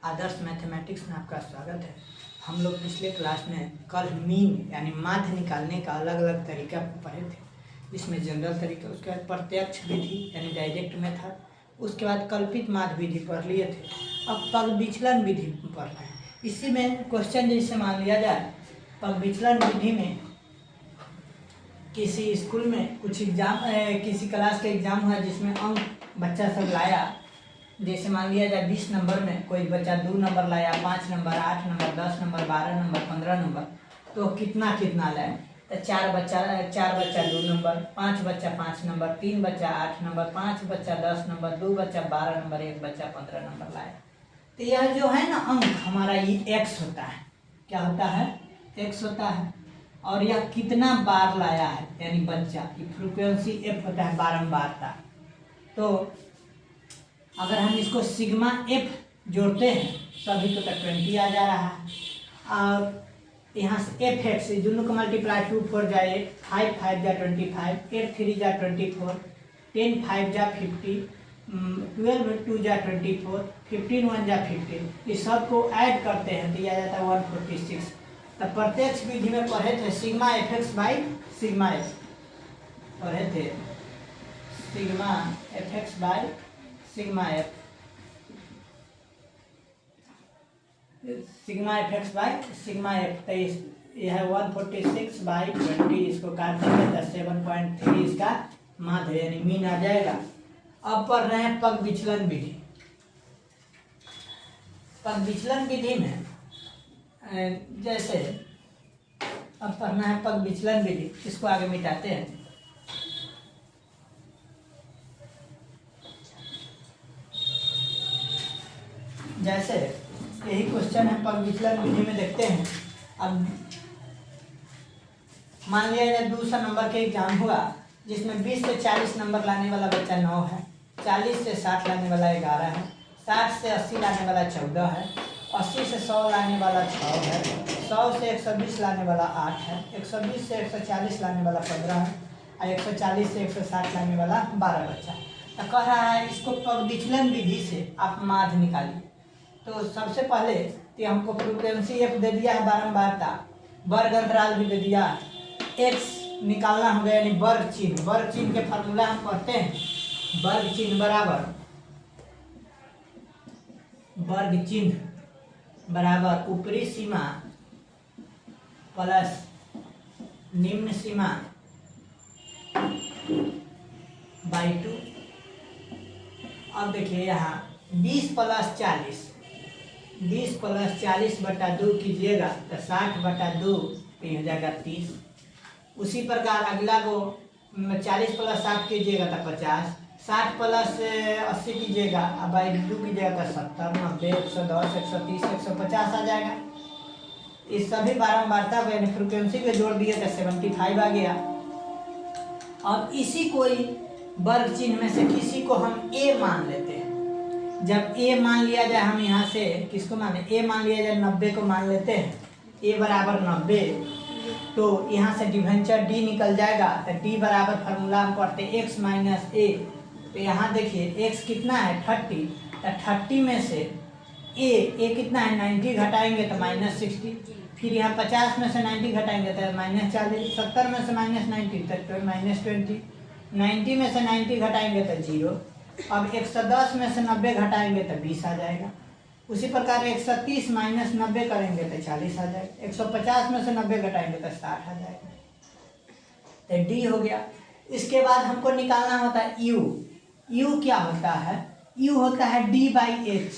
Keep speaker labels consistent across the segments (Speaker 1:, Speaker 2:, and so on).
Speaker 1: आदर्श mathematics में आपका स्वागत है। हम लोग पिछले क्लास में कल मीन यानी माध्य निकालने का अलग अलग तरीका पढ़े थे, जिसमें जनरल तरीका, उसके बाद प्रत्यक्ष विधि यानी डायरेक्ट मेथड, उसके बाद कल्पित माध्य विधि पढ़ लिए थे। अब पग विचलन विधि पढ़ रहे हैं। इसी में क्वेश्चन जैसे मान लिया जाए, पग विचलन विधि में किसी स्कूल में कुछ एग्जाम, किसी क्लास का एग्जाम हुआ जिसमें अंक बच्चा सब लाया। जैसे मान लिया जाए 20 नंबर में कोई बच्चा 2 नंबर लाया, 5 number, 8 number, 10 number, 12 number, 15 number, तो कितना लाए? तो 4 बच्चा 2 नंबर, 5 बच्चा 5 नंबर, 3 बच्चा 8 नंबर, 5 बच्चा 10 नंबर, 2 बच्चा 12 नंबर, 1 बच्चा 15 नंबर लाया। तो यह जो है ना अंक हमारा ये x होता है। क्या होता है? x होता है। और यह कितना बार लाया है यानी बच्चा, ये फ्रीक्वेंसी f होता है, बारंबारता। तो अगर हम इसको सिग्मा f जोड़ते हैं सभी तो 20 आ जा रहा है। और यहाँ से एफ एक्स दोनों का मल्टीप्लाई 2 4 जा 8, 5 5 जा 25, 8 3 जा 24, 10 5 जा 50, 12 2 जा 24, 15 1 जा 15। इस सब को ऐड करते हैं तो यह जाता है 146। तो प्रत्यक्ष विधि में पढ़े थे sigma F x by sigma F, पढ़े थे sigma F x by sigma F, sigma F x by sigma F. तो यह है 146 बाई 20, इसको काट देंगे तो 7.3 इसका माध्य यानी मीन आ जाएगा। अब पढ़ रहे हैं पग विचलन विधि। पग विचलन विधि में जैसे अब पढ़ना है पग विचलन विधि, इसको आगे मिटाते हैं। जैसे यही क्वेश्चन है पग विचलन विधि में, देखते हैं। अब मान लिया जाए 200 नंबर के एग्जाम हुआ जिसमें 20 से 40 नंबर लाने वाला बच्चा 9 है, 40 से 60 लाने वाला 11 है, 60 से 80 लाने वाला 14 है, 80 से 100 लाने वाला 6 है, 100 से 120 लाने वाला 8 है, 120 से 140 लाने वाला 15 है और 140 से 160 लाने वाला 12 बच्चा। तो कह रहा है इसको पग विचलन विधि से आप माध्य निकालिए। तो सबसे पहले तो हमको फ्रीक्वेंसी एफ दे दिया है, बारंबारता, वर्ग अंतराल भी दे दिया है, एक्स निकालना होगा यानी वर्ग चिन्ह। वर्ग चिन्ह के फार्मूला हम पढ़ते हैं, वर्ग चिन्ह बराबर ऊपरी सीमा प्लस निम्न सीमा बाई 2। अब देखिए यहाँ 20 प्लस 40 बटा 2 कीजिएगा तो 60 बटा 2 तो हो जाएगा 30। उसी प्रकार अगला को 40 प्लस 60 कीजिएगा तो 50, 60 प्लस 80 कीजिएगा अब बाई 2 कीजिएगा तो 70, 90, 110, 130, 150 आ जाएगा। इस सभी बारंबारता को यानी फ्रीक्वेंसी को जोड़ दिए तो 75 आ गया। अब इसी कोई वर्ग चिन्ह में से किसी को हम a मान लेते हैं। जब a मान लिया जाए, हम यहाँ से किसको माने? a मान लिया जाए, 90 को मान लेते हैं। a बराबर 90, तो यहाँ से डिवेंचर d निकल जाएगा। तो d बराबर फार्मूला हम पढ़ते हैं x माइनस a। तो यहाँ देखिए x कितना है 30, तो 30 में से a कितना है 90 घटाएंगे तो -60, फिर यहाँ 50 में से 90 घटाएंगे तो -40, 70 में से -90 तो -20, 90 में से 90 घटाएंगे तो 0। अब 110 में से 90 घटाएंगे तो 20 आ जाएगा। उसी प्रकार 130 माइनस 90 करेंगे तो 40 आ जाएगा। 150 में से 90 घटाएंगे तो 60 आ जाएगा। तो डी हो गया। इसके बाद हमको निकालना होता है यू। यू क्या होता है? यू होता है डी बाई एच।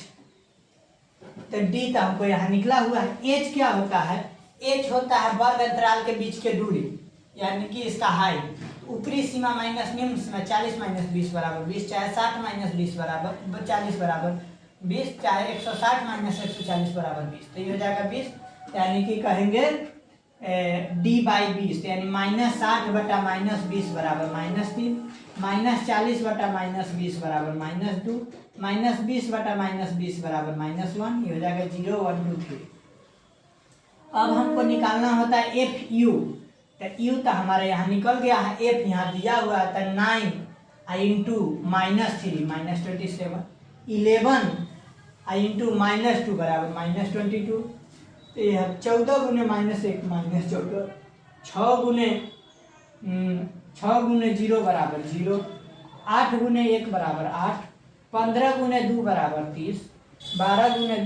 Speaker 1: तो डी तो हमको यहाँ निकला हुआ है। एच क्या होता है? एच होता है वर्ग अंतराल के बीच के दूरी यानी कि इसका हाइट। ऊपरी सीमा माइनस निम्न सीमा 40 माइनस 20 बराबर 20, चाहे 60 माइनस 20 बराबर 40 बराबर 20, चाहे 160 माइनस 140 बराबर 20। तो ये हो जाएगा 20, यानी कि कहेंगे डी बाई 20 यानी -60 बटा -20 बराबर -3, -40 बटा -20 बराबर -2, -20 बटा -20 बराबर -1। ये हो जाएगा 0 1 2 3। अब हमको निकालना होता है एफ यू। तो यू तो हमारे यहाँ निकल गया है, एफ यहाँ दिया हुआ है। तो 9 इंटू -3 -27, 11 इंटू -2 बराबर -22। तो यह 14 गुने -1 -14, 6 गुने 0 बराबर 0, 8 गुने 1 बराबर 8, 15 गुने 2 बराबर 30, 12 गुने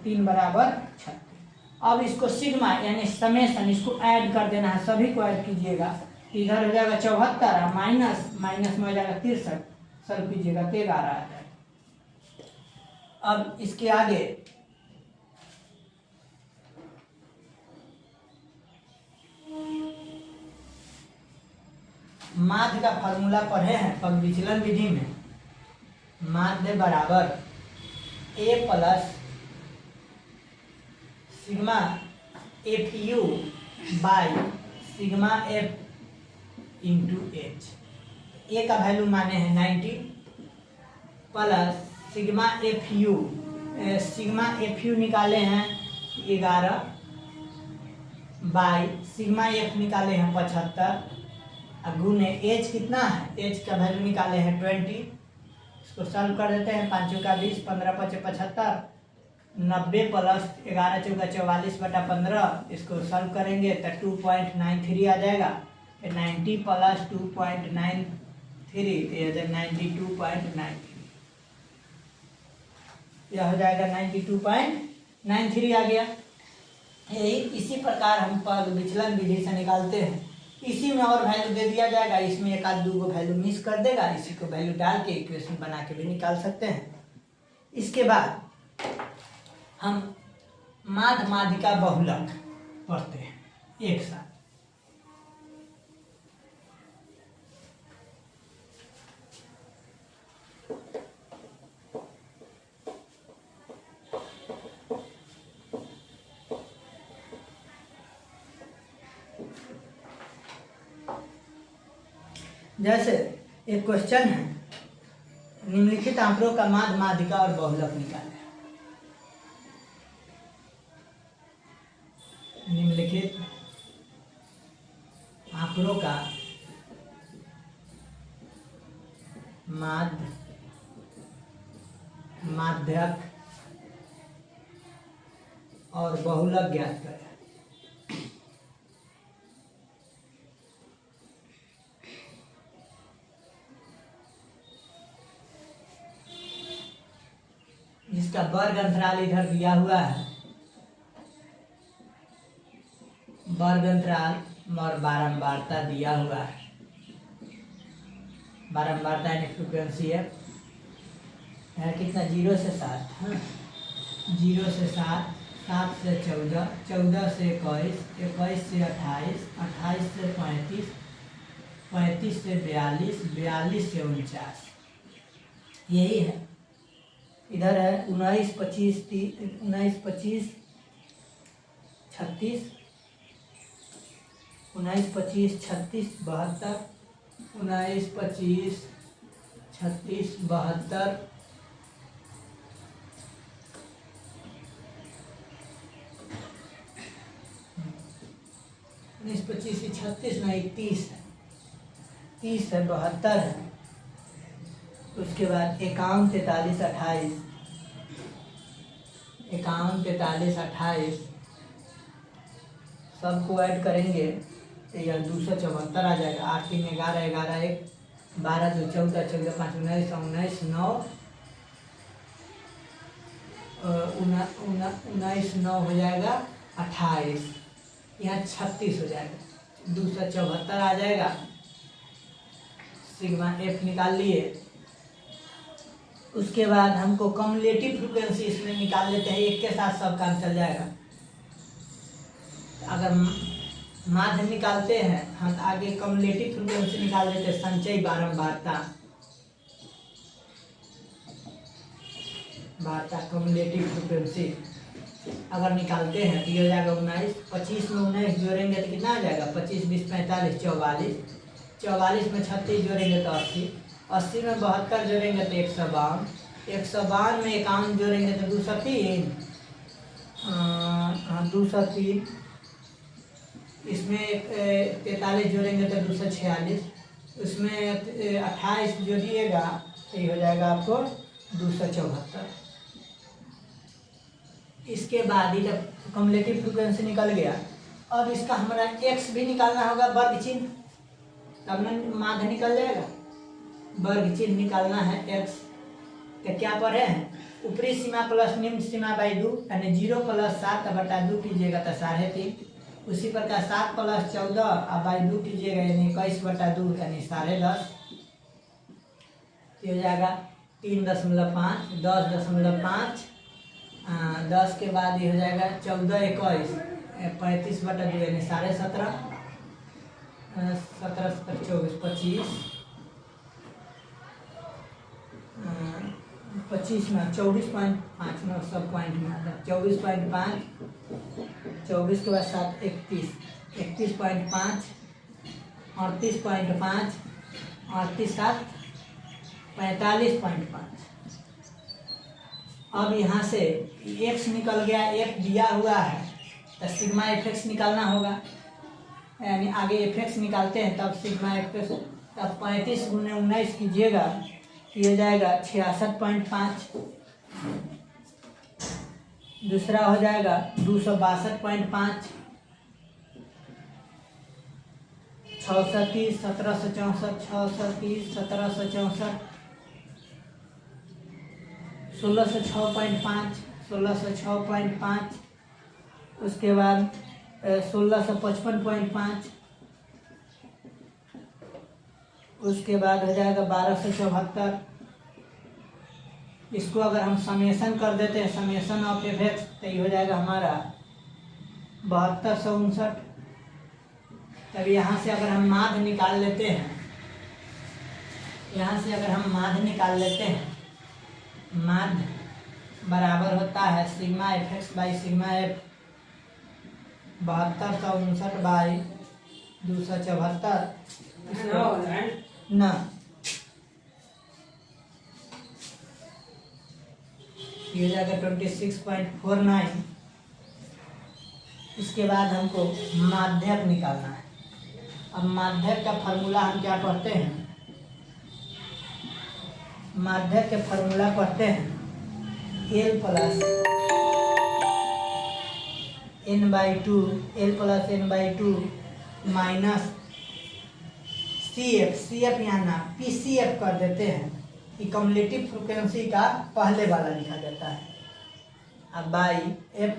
Speaker 1: 3 बराबर 36। अब इसको सिग्मा यानी समेसन इसको ऐड कर देना है, सभी को ऐड कीजिएगा। इधर हो जाएगा 74 माइनस में हो जाएगा 63, सर कीजिएगा तो 11 आ जाएगा। अब इसके आगे माध्य का फार्मूला पढ़े हैं पग विचलन विधि में। माध्य बराबर a plus sigma f u by sigma f into h. A का वैल्यू माने हैं 90 प्लस सिग्मा एफ यू निकाले हैं 11 बाई सिग्मा एफ निकाले हैं 75 गुने एच कितना है, एच का वैल्यू निकाले हैं 20। इसको सॉल्व कर देते हैं, 5 का 20, 15 5 75, 90 प्लस 11 चौका 44/15। इसको सॉल्व करेंगे तो 2.93 आ जाएगा। 90 प्लस 2.93 तो 92.93, यह हो जाएगा 92.93 आ गया। यही इसी प्रकार हम पग विचलन विधि से निकालते हैं। इसी में और वैल्यू दे दिया जाएगा, इसमें एक आध 2 वैल्यू मिस कर देगा, इसी को वैल्यू डाल के इक्वेशन बना के भी निकाल सकते हैं। इसके बाद हम माध्य माध्यिका बहुलक पढ़ते हैं एक साथ। जैसे एक क्वेश्चन है, निम्नलिखित आंकड़ों का माध्य माध्यिका और बहुलक निकालें। निम्नलिखित आंकड़ों का माध्य माध्यक और बहुलक ज्ञात करें। जिसका वर्ग अंतराल इधर दिया हुआ है, वर्ग अंतराल और बारंबारता दिया हुआ है। बारंबारता यानी फ्रीक्वेंसी है कितना, 0 से 7, 0 से 7, 7 से 14, 14 से 21, 21 से 28, 28 से 35, 35 से 42, 42 से 49, यही है। इधर है 19 25 19 25 36, 19 25 36 72, 19 25 36 72, 19 25 36 नहीं 30 है, 30 है 72 है। उसके बाद 51 43 28, 51 43 28 सबको ऐड करेंगे तो यह 274 आ जाएगा। 8 3 11 11 1 12 2 14 14 5 19 19 9 19 9 हो जाएगा 28, यहाँ 36 हो जाएगा, 274 आ जाएगा। सिग्मा एफ निकाल लिए। उसके बाद हमको कम्युलेटिव फ्रीक्वेंसी इसमें निकाल लेते हैं, एक के साथ सब काम चल जाएगा। अगर माध्य निकालते हैं हम आगे कम्युलेटिव फ्रीक्वेंसी निकाल लेते हैं, संचयी बारंबारता कम्युलेटिव फ्रीक्वेंसी अगर निकालते हैं तो ये हो जाएगा 19, 25 में 19 जोड़ेंगे तो कितना आ जाएगा, 25 20 45 44, 44 में 36 जोड़ेंगे तो 80, 80 में 72 जोड़ेंगे तो 152, 152 में 51 जोड़ेंगे तो 203, 203, इसमें 43 जोड़ेंगे तो 246, उसमें 28 जोड़िएगा तो ये हो जाएगा आपको 274। इसके बाद ये जब कम्युलेटिव फ्रिक्वेंसी निकल गया, अब इसका हमारा एक्स भी निकालना होगा, वर्ग चिन्ह, तब ना माध्य निकल जाएगा। वर्ग चिन्ह निकालना है एक्स तो क्या पढ़े हैं, ऊपरी सीमा प्लस निम्न सीमा बाई 2 यानी 0 + 7/2 कीजिएगा तो 3.5। उसी प्रकार 7 + 14 और बाई 2 कीजिएगा यानी 21/2 यानी 10.5। हो जाएगा 3.5, 10.5, 10 के बाद ये हो जाएगा 14, 21, 35/2 यानी 17.5, 17, 24, 25, 25 में 24.5 में सब पॉइंट में आता है 24.5, 24 के बाद 7, 31, 31.5, 38.5, 38, 7, 45.5। अब यहाँ से एक्स निकल गया, एफ दिया हुआ है तो सिग्मा एफ एक्स निकालना होगा, यानी आगे एफ एक्स निकालते हैं तब सिग्मा एफ एक्स, तब 35 × 19 कीजिएगा, ये जाएगा 66.5। दूसरा हो जाएगा 262.5, 630, 1764, 630, 1764, 1606.5, 1606.5, उसके बाद 1655.5, उसके बाद हो जाएगा 1274। इसको अगर हम समेसन कर देते हैं, समेसन ऑफ एफ एक्स, तो ये हो जाएगा हमारा 7259। तब यहाँ से अगर हम माध्य निकाल लेते हैं, यहाँ से अगर हम माध्य निकाल लेते हैं, माध्य बराबर होता है sigma F x by sigma F, 7259 by 274 ना, ये हो जाएगा 26.49। इसके बाद हमको माध्यक निकालना है। अब माध्यक का फार्मूला हम क्या पढ़ते हैं, माध्यक के फार्मूला पढ़ते हैं L + n/2, L + n/2 minus CF, CF यहाँ ना PCF कर देते हैं कि कम्युलेटिव फ्रिक्वेंसी का पहले वाला लिखा जाता है, अब बाई F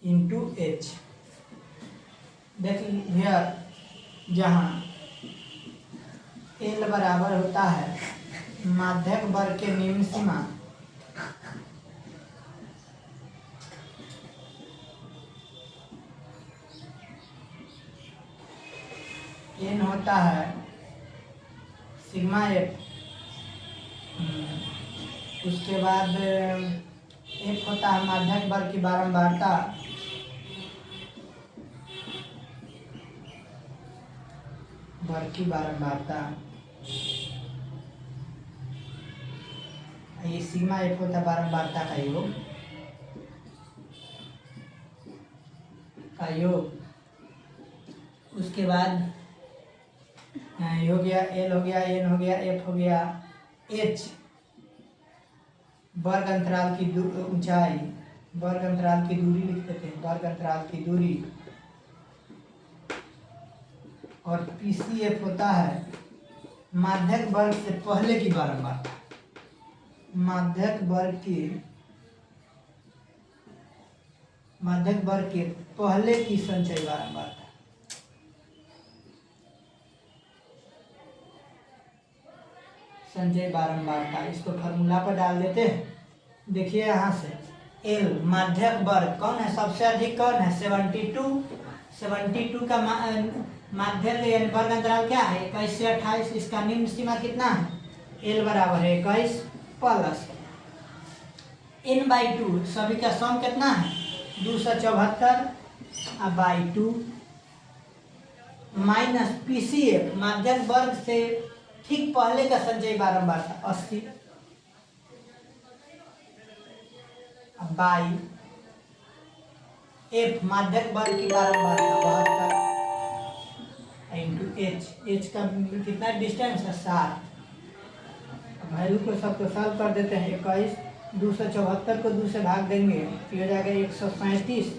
Speaker 1: × H। देखिए जहाँ L बराबर होता है माध्यक वर्ग के निम्न सीमा n होता है सिग्मा एफ, उसके बाद एफ होता है माध्यक वर्ग की बारंबारता, वर्ग की बारंबारता, ये सिग्मा एफ होता है बारंबारता का योग। उसके बाद ये हो गया, एल हो गया, एन हो गया, एफ हो गया, एच वर्ग अंतराल की ऊंचाई, वर्ग अंतराल की दूरी लिख देते हैं, वर्ग अंतराल की दूरी, और पीसीएफ होता है माध्यक वर्ग से पहले की बारंबारता, माध्यक वर्ग के पहले की संचय बारंबारता। संचय बारंबारता, इसको फार्मूला पर डाल देते हैं। देखिए यहाँ से एल माध्यक वर्ग कौन है, सबसे अधिक कौन है, 72, 72 का माध्यक यानी वर्ग अंतराल क्या है, 21 से 28। इसका निम्न सीमा कितना है, एल बराबर है 21 प्लस n/2, सभी का सम कितना है 274 बाई 2 माइनस पीसीएफ माध्यक वर्ग से ठीक पहले का संचय बारंबारता 80 बाई एफ माध्यक वर्ग की बारंबारता 72 इंटू एच का कितना डिस्टेंस है 7। वैल्यू को सबको सॉल्व कर देते हैं, 21 274 को 2 से भाग देंगे तो हो जाएगा 137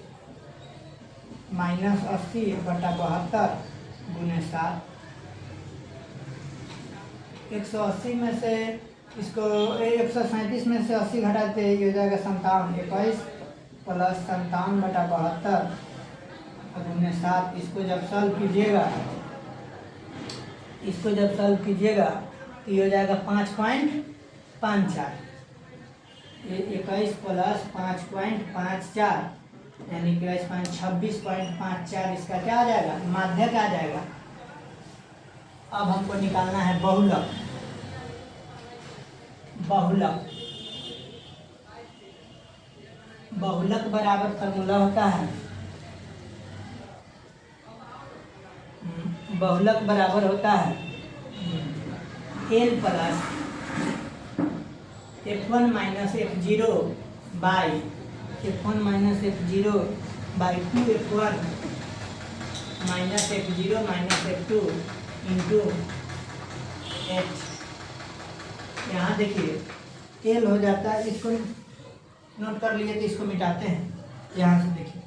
Speaker 1: माइनस 80/72 गुने 7। 180 में से इसको 137 में से 80 घटाते ये हो जाएगा 57। 21 प्लस 57/72 गुने 7। इसको जब सॉल्व कीजिएगा तो ये हो जाएगा 5.54। 21 प्लस 5.54 यानी कि 26.54 इसका क्या आ जाएगा, माध्यक आ जाएगा। अब हमको निकालना है बहुलक। बहुलक बराबर फॉर्मूला होता है, बहुलक बराबर होता है L plus F1 minus F0 by F1 minus F0 by 2F1 minus F0 minus F2 into H। यहाँ देखिए L हो जाता है, इसको नोट कर लिए तो इसको मिटाते हैं। यहाँ से देखिए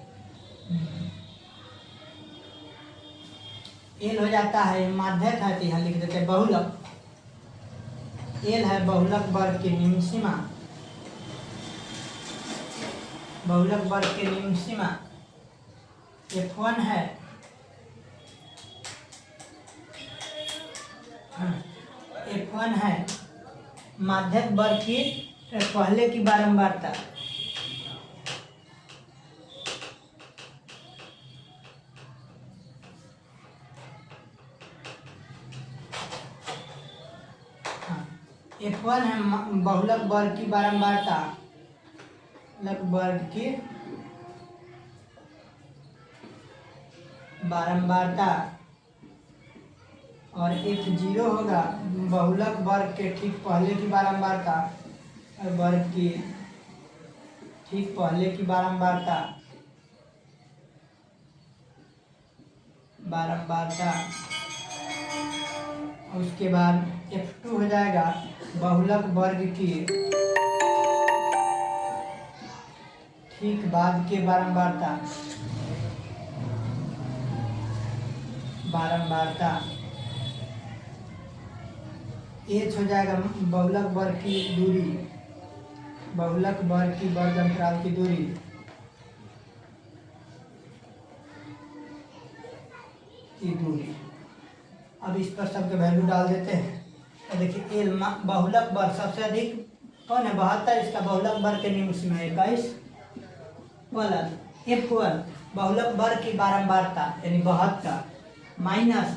Speaker 1: L हो जाता है, माध्यक है तो यहाँ लिख देते हैं बहुलक। L है बहुलक वर्ग की निम्न सीमा, बहुलक वर्ग के निम्न सीमा। F1 है F1 है माध्यक वर्ग की पहले की बारंबारता। F1 है बहुलक वर्ग की बारंबारता, लक वर्ग की बारंबारता, और F0 होगा बहुलक वर्ग के ठीक पहले की बारंबारता, और वर्ग की ठीक पहले की बारंबारता उसके बाद F2 हो जाएगा बहुलक वर्ग की ठीक बाद के बारंबारता। H हो जाएगा बहुलक वर्ग की दूरी, बहुलक वर्ग की वर्ग अंतराल की दूरी। अब इस पर सबके वैल्यू डाल देते हैं। तो देखिए L बहुलक वर्ग सबसे अधिक कौन है, 72। इसका बहुलक वर्ग के निम्न सीमा 21 प्लस F1 बहुलक वर्ग की बारंबारता यानी 72 माइनस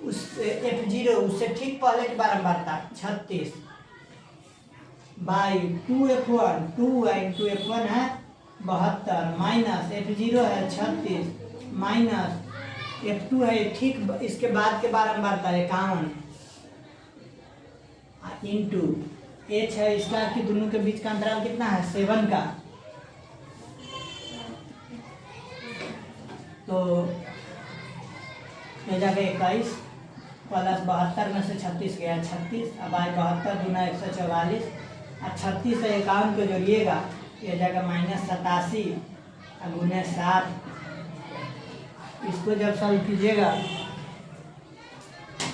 Speaker 1: उस F0 उससे ठीक पहले की बारंबारता 36 बाई 2F1 2 F1 है 72 माइनस F0 है 36 माइनस F2 है ठीक इसके बाद के बारंबारता 51 इंटू H है इसका कि दोनों के बीच का अंतराल कितना है 7 का। तो हो जाएगा 21 प्लस 72 में से 36 गया 36, अब आए 72 दूना 144 और 36 से 51 को जोड़िएगा ये जाएगा -87 गुने 7। इसको जब सॉल्व कीजिएगा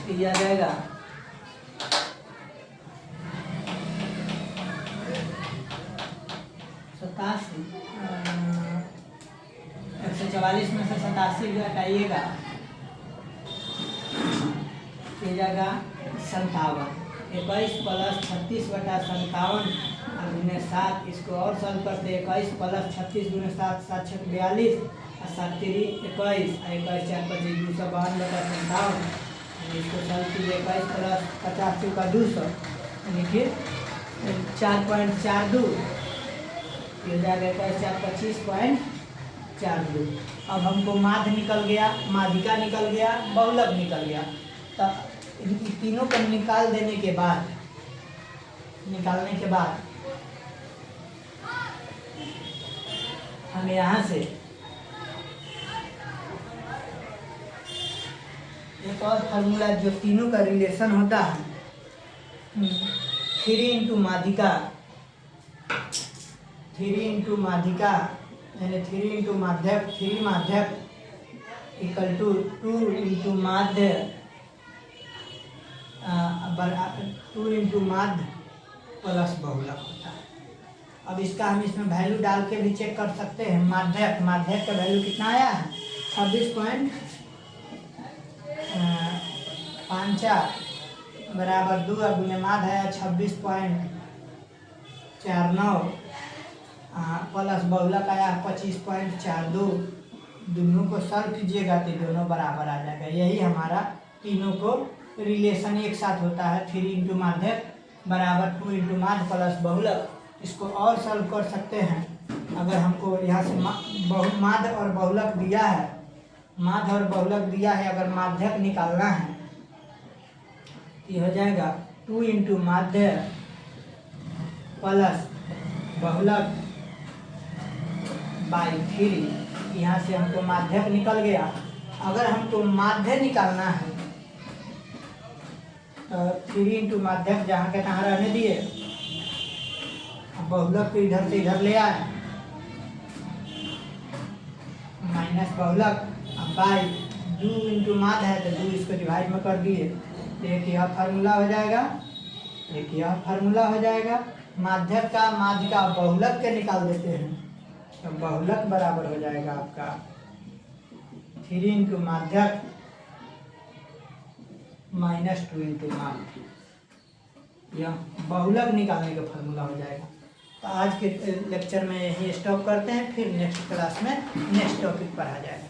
Speaker 1: तो यह आ जाएगा 144 में से 87 घटाइएगा ये जाएगा 57। 21 प्लस 36/57 गुने 7। इसको और सॉल्व करते 21 प्लस 36 गुने 7 7 6 42 और 7 3 21 21 4 5 252/57। इसको सॉल्व कीजिए 21 प्लस 50 का 200 यानी कि 4.42 ये जाएगा 21 4 25.42। अब हमको माध्य निकल गया, माध्यिका निकल गया, बहुलक निकल गया। तो इन तीनों को निकालने के बाद हम यहाँ से एक और फार्मूला जो तीनों का रिलेशन होता है 3 इंटू माध्यिका 3 इंटू माध्यिका यानी 3 इंटू माध्यक, 3 माध्यक इक्वल टू 2 इंटू माध्य 2 इंटू माध्य प्लस बहुलक होता है। अब इसका हम इसमें वैल्यू डाल के भी चेक कर सकते हैं। माध्यक का वैल्यू कितना आया है 26.54 बराबर 2 और गुने माध्य आया 26.49 प्लस बहुलक आया 25.42। दोनों को सॉल्व कीजिएगा तो दोनों बराबर आ जाएगा। यही हमारा तीनों को रिलेशन एक साथ होता है। 3 इंटू माध्यक बराबर 2 इंटू माध्य प्लस बहुलक। इसको और सॉल्व कर सकते हैं। अगर हमको यहाँ से माध्य और बहुलक दिया है, माध्य और बहुलक दिया है, अगर माध्यक निकालना है तो हो जाएगा 2 इंटू माध्य प्लस बहुलक बाई 3। यहाँ से हमको माध्यक निकल गया। अगर हमको माध्य निकालना है तो 3 इंटू माध्यक जहाँ के तहाँ रहने दिए, बहुलक को इधर से इधर ले आए माइनस बहुलक, अब बाई 2 इंटू माध्य है तो 2 इसको डिवाइड में कर दिए। एक यह फार्मूला हो जाएगा, एक यह फार्मूला हो जाएगा। माध्यक का माध्य का बहुलक के निकाल देते हैं तो बहुलक बराबर हो जाएगा आपका 3 इंटू माध्यक माइनस 2 इंटू माध्य। यह बहुलक निकालने का फार्मूला हो जाएगा। तो आज के लेक्चर में यही स्टॉप करते हैं, फिर नेक्स्ट क्लास में नेक्स्ट टॉपिक पढ़ा जाएगा।